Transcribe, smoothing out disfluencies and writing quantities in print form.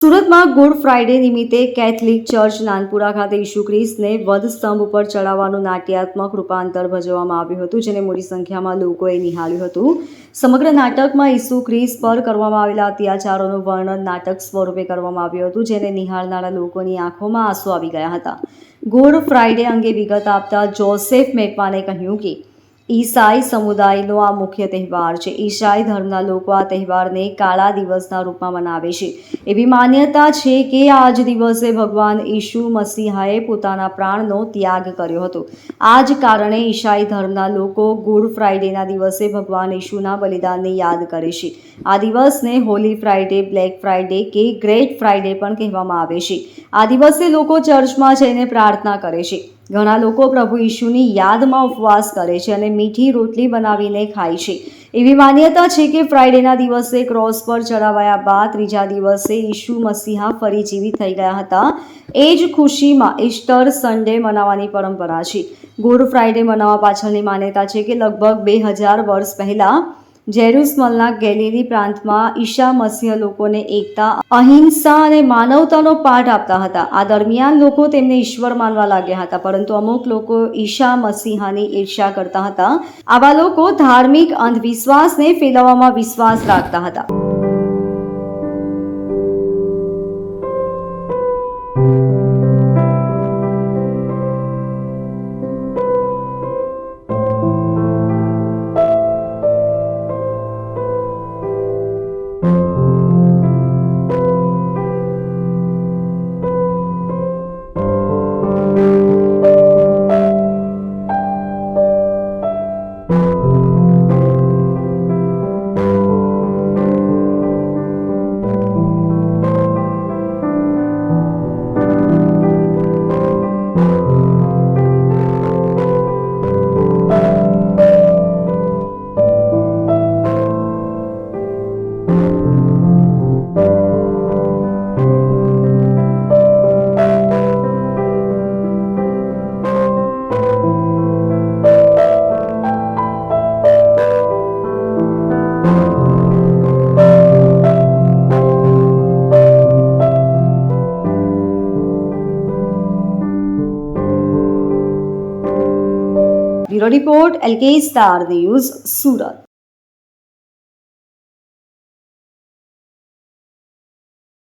સુરતમાં good Friday નિમિત્તે Catholic church Nanpura ખાતે ઈસુ ખ્રિસ્તને વધસ્તંભ ઉપર ચડાવવાનું નાટ્યાત્મક રૂપાંતર ભજવવામાં આવ્યું હતું, જેને મોટી સંખ્યામાં લોકોએ નિહાળ્યું હતું. સમગ્ર નાટકમાં ઈસુ ખ્રિસ્ત પર કરવામાં આવેલા અત્યાચારોનું વર્ણન નાટક સ્વરૂપે કરવામાં આવ્યું હતું, જેને નિહાળનારા લોકોની આંખોમાં આંસુ આવી ગયા હતા. ગુડ ફ્રાઇડે અંગે વિગત આપતા જોસેફ મેપાને કહ્યું કે ઈસાઈ સમુદાયનો આ મુખ્ય તહેવાર છે. ઈસાઈ ધર્મના લોકો આ તહેવારને કાળા દિવસના રૂપમાં મનાવે છે. એવી માન્યતા છે કે આ જ દિવસે ભગવાન ઈસુ મસીહાએ પોતાના પ્રાણનો ત્યાગ કર્યો હતો. આ જ કારણે ઈસાઈ ધર્મના લોકો ગુડ ફ્રાઇડેના દિવસે ભગવાન ઈસુના બલિદાનને યાદ કરે છે. આ દિવસને હોલી ફ્રાઇડે, બ્લેક ફ્રાઇડે કે ગ્રેટ ફ્રાઇડે પણ કહેવામાં આવે છે. આ દિવસે લોકો ચર્ચમાં જઈને પ્રાર્થના કરે છે. ઘણા લોકો પ્રભુ ઈસુની યાદમાં ઉપવાસ કરે છે અને મીઠી રોટલી બનાવીને ખાય છે. એવી માન્યતા છે કે ફ્રાઇડેના દિવસે ક્રોસ પર ચડાવાયા બાદ ત્રીજા દિવસે ઈસુ મસીહા ફરી જીવિત થઈ ગયા હતા. એ જ ખુશીમાં ઈસ્ટર સન્ડે મનાવવાની પરંપરા છે. ગુડ ફ્રાઇડે મનાવવા પાછળની માન્યતા છે કે લગભગ 2000 વર્ષ પહેલાં જેરુસલમના ગેલિલી પ્રાંતમાં ઈસા મસીહ લોકોને એકતા, અહિંસા અને માનવતાનો પાઠ આપતા હતા. આ દરમિયાન લોકો તેમને ઈશ્વર માનવા લાગ્યા હતા, પરંતુ અમુક લોકો ઈસા મસીહાની ઈર્ષ્યા કરતા હતા. આવા લોકો ધાર્મિક અંધવિશ્વાસને ફેલાવવામાં વિશ્વાસ રાખતા હતા. Bureau report, LK star news, Surat.